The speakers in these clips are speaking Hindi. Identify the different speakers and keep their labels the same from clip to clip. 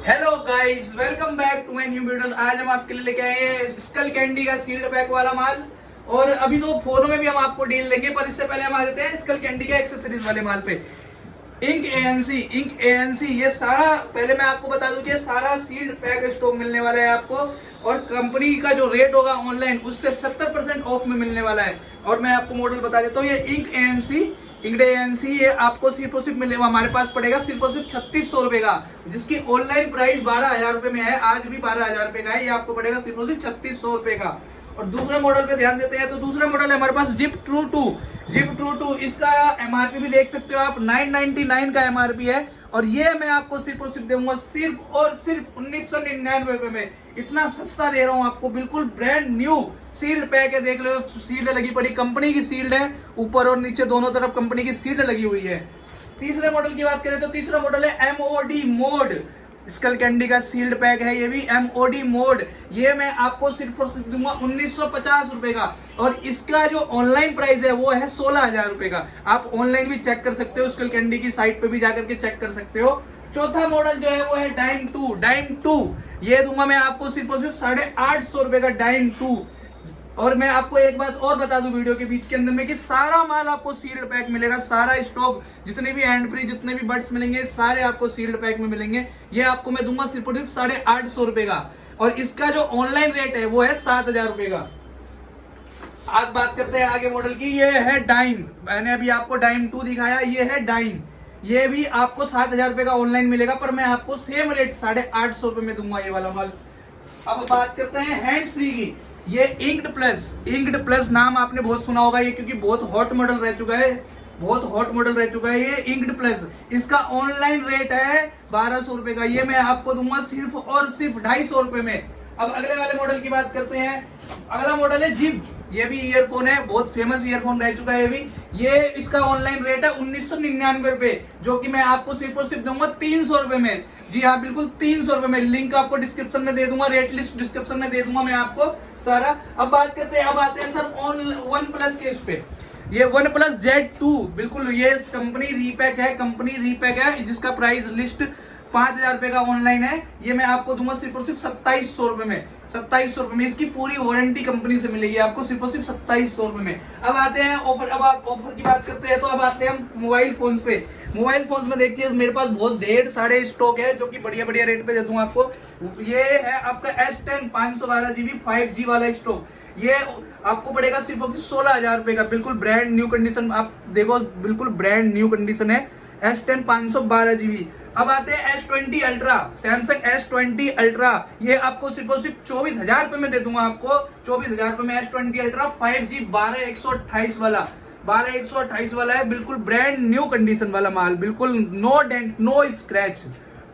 Speaker 1: Hello guys, welcome back to my new videos. आज हम आपके लिए लेके आए हैं स्कल कैंडी का सील्ड पैक वाला माल। और अभी तो फोनों में भी हम आपको डील देंगे, पर इससे पहले हम आ जाते हैं स्कल कैंडी के एक्सेसरीज वाले माल पे। इंक एएनसी ये सारा, पहले मैं आपको बता दूं कि ये सारा सील्ड पैक स्टॉक मिलने वाला है आपको, और कंपनी का जो रेट होगा ऑनलाइन उससे 70% ऑफ में मिलने वाला है। और मैं आपको मॉडल बता देता हूँ, ये इंक एएनसी ये आपको सिर्फ और सिर्फ मिलेगा, हमारे पास पड़ेगा सिर्फ और सिर्फ 3600 रुपए का, जिसकी ऑनलाइन प्राइस 12,000 रुपए में है। आज भी 12,000 रुपए का है, ये आपको पड़ेगा सिर्फ और सिर्फ 3600 रुपए का। और दूसरे मॉडल पे ध्यान देते हैं तो दूसरा मॉडल है हमारे पास जिप ट्रू टू। इसका एमआरपी भी देख सकते हो आप, 999 का एमआरपी है। और ये मैं आपको सिर्फ और सिर्फ दूंगा सिर्फ और सिर्फ 1999 रुपए में। इतना सस्ता दे रहा हूं आपको, बिल्कुल ब्रांड न्यू सील्ड पैक है। देख लो, सील्ड लगी पड़ी, कंपनी की सील्ड है, ऊपर और नीचे दोनों तरफ कंपनी की सील्ड लगी हुई है। तीसरे मॉडल की बात करें तो तीसरा मॉडल है एमओडी मोड। स्कल कैंडी का सील्ड पैक है, ये भी एमओडी मोड। ये मैं आपको सिर्फ और सिर्फ दूंगा 1950 रुपए का। और इसका जो ऑनलाइन प्राइस है वो है 16,000 रुपए का। आप ऑनलाइन भी चेक कर सकते हो, स्कल कैंडी की साइट पे भी जाकर के चेक कर सकते हो। चौथा मॉडल जो है वो है डाइन टू। ये दूंगा मैं आपको सिर्फ और सिर्फ 850 रुपए का डाइन टू। और मैं आपको एक बात और बता दूं वीडियो के बीच के अंदर में, कि सारा माल आपको सील्ड पैक मिलेगा। सारा स्टॉक, जितने भी हैंड फ्री, जितने भी बड्स मिलेंगे, सारे आपको सील्ड पैक में मिलेंगे। ये आपको मैं दूंगा सिर्फ और सिर्फ 850 रुपए का। और इसका जो ऑनलाइन रेट है वो है 7,000 रुपए का। आज बात करते हैं आगे मॉडल की। ये है डाइन, मैंने अभी आपको डाइन टू दिखाया, ये है डाइन। ये भी आपको 7,000 रुपए का ऑनलाइन मिलेगा, पर मैं आपको सेम रेट 850 रुपए में दूंगा ये वाला माल। अब बात करते हैं हैंड्स फ्री की। ये इंक्ड प्लस नाम आपने बहुत सुना होगा, ये क्योंकि बहुत हॉट मॉडल रह चुका है, ये इंक्ड प्लस। इसका ऑनलाइन रेट है 1200 रुपए का। ये मैं आपको दूंगा सिर्फ और सिर्फ 250 रुपए में। अब अगले वाले मॉडल की बात करते हैं। अगला मॉडल है जिप। ये भी ईयरफोन है, बहुत फेमस ईयरफोन रह चुका है ये भी। ये इसका ऑनलाइन रेट है 1999 रुपए, जो कि मैं आपको सिर्फ और सिर्फ दूंगा 300 रुपए में। जी हाँ, बिल्कुल 300 रुपए में। लिंक आपको डिस्क्रिप्शन में दे दूंगा, रेट लिस्ट डिस्क्रिप्शन में दे दूंगा मैं आपको सारा। अब आते हैं सर वन प्लस के इस पे। ये वन प्लस Z2, बिल्कुल ये कंपनी रीपैक है, जिसका प्राइस लिस्ट 5,000 रुपए का ऑनलाइन है। ये मैं आपको दूंगा सिर्फ और सिर्फ 2700 रुपए में। 2700 रुपए में इसकी पूरी वारंटी कंपनी से मिलेगी आपको, सिर्फ और सिर्फ 2700 रुपए में। अब आते हैं ऑफर। अब आप ऑफर की बात करते हैं तो अब आते हैं हम मोबाइल फोन्स पे। मोबाइल फोन्स में देखिए मेरे पास बहुत ढेर सारे स्टॉक है, जो कि बढ़िया रेट पे दे दूंगा आपको। ये है आपका S10 512 GB 5G वाला स्टॉक। ये आपको पड़ेगा सिर्फ और सिर्फ 16,000 रुपए का। बिल्कुल ब्रांड न्यू कंडीशन, आप देखो बिल्कुल ब्रांड न्यू कंडीशन है। S10 512 GB। अब आते हैं S20 ultra, Samsung S20 ultra. ये आपको सिर्फ और सिर्फ 24,000 रुपए में दे दूंगा आपको। 24,000 रुपए में S20 अल्ट्रा 5G 12128 वाला, 12128 वाला है। बिल्कुल ब्रांड न्यू कंडीशन वाला माल, बिल्कुल नो डेंट नो स्क्रैच,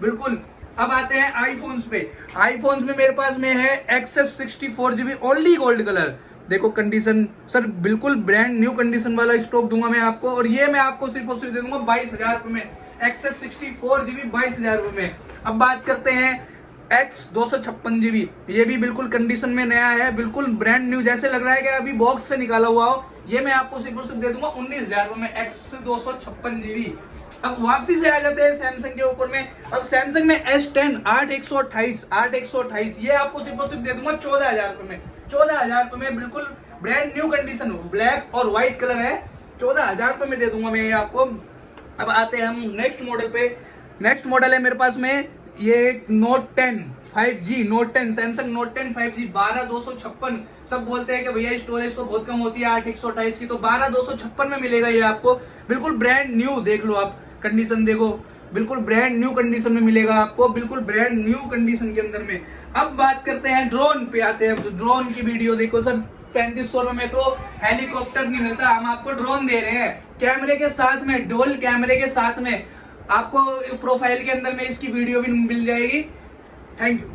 Speaker 1: बिल्कुल। अब आते हैं आईफोन्स पे। आईफोन्स में मेरे पास में है XS 64 GB only gold colour. देखो कंडीशन सर, बिल्कुल ब्रांड न्यू कंडीशन वाला स्टॉक दूंगा मैं आपको। और ये मैं आपको सिर्फ और सिर्फ दे दूंगा 22,000 रुपए में। एक्सेस 64 GB 22,000 रुपए में। अब बात करते हैं X 256 GB। ये भी बिल्कुल कंडीशन में नया है, बिल्कुल ब्रांड न्यू, जैसे लग रहा है कि अभी बॉक्स से निकाला हुआ हो। ये मैं आपको सिर्फ और सिर्फ दे दूंगा 19,000 रुपए में, X 256 GB। अब वापसी से आ जाते हैं सैमसंग के ऊपर में। अब सैमसंग में S10 8128 ये आपको सिर्फ और सिर्फ दे दूंगा 14,000 रुपए में। 14,000 रुपए में, बिल्कुल ब्रांड न्यू कंडीशन, ब्लैक और व्हाइट कलर है। 14,000 रुपए में दे दूंगा मैं ये आपको। अब आते हैं हम नेक्स्ट मॉडल पे। नेक्स्ट मॉडल है मेरे पास में ये note 10 5G, note 10, Samsung note 10 5G 12256। सब बोलते हैं कि भैया स्टोरेज तो बहुत कम होती है 8128 की, तो 12256 में मिलेगा ये आपको। बिल्कुल ब्रांड न्यू, देख लो आप कंडीशन, देखो बिल्कुल ब्रांड न्यू कंडीशन में मिलेगा आपको, बिल्कुल ब्रांड न्यू कंडीशन के अंदर में। अब बात करते हैं ड्रोन पे। आते हैं तो ड्रोन की वीडियो देखो सर। 3500 रुपए में तो हेलीकॉप्टर नहीं मिलता, हम आपको ड्रोन दे रहे हैं कैमरे के साथ में, डुअल कैमरे के साथ में। आपको प्रोफाइल के अंदर में इसकी वीडियो भी मिल जाएगी। Thank you.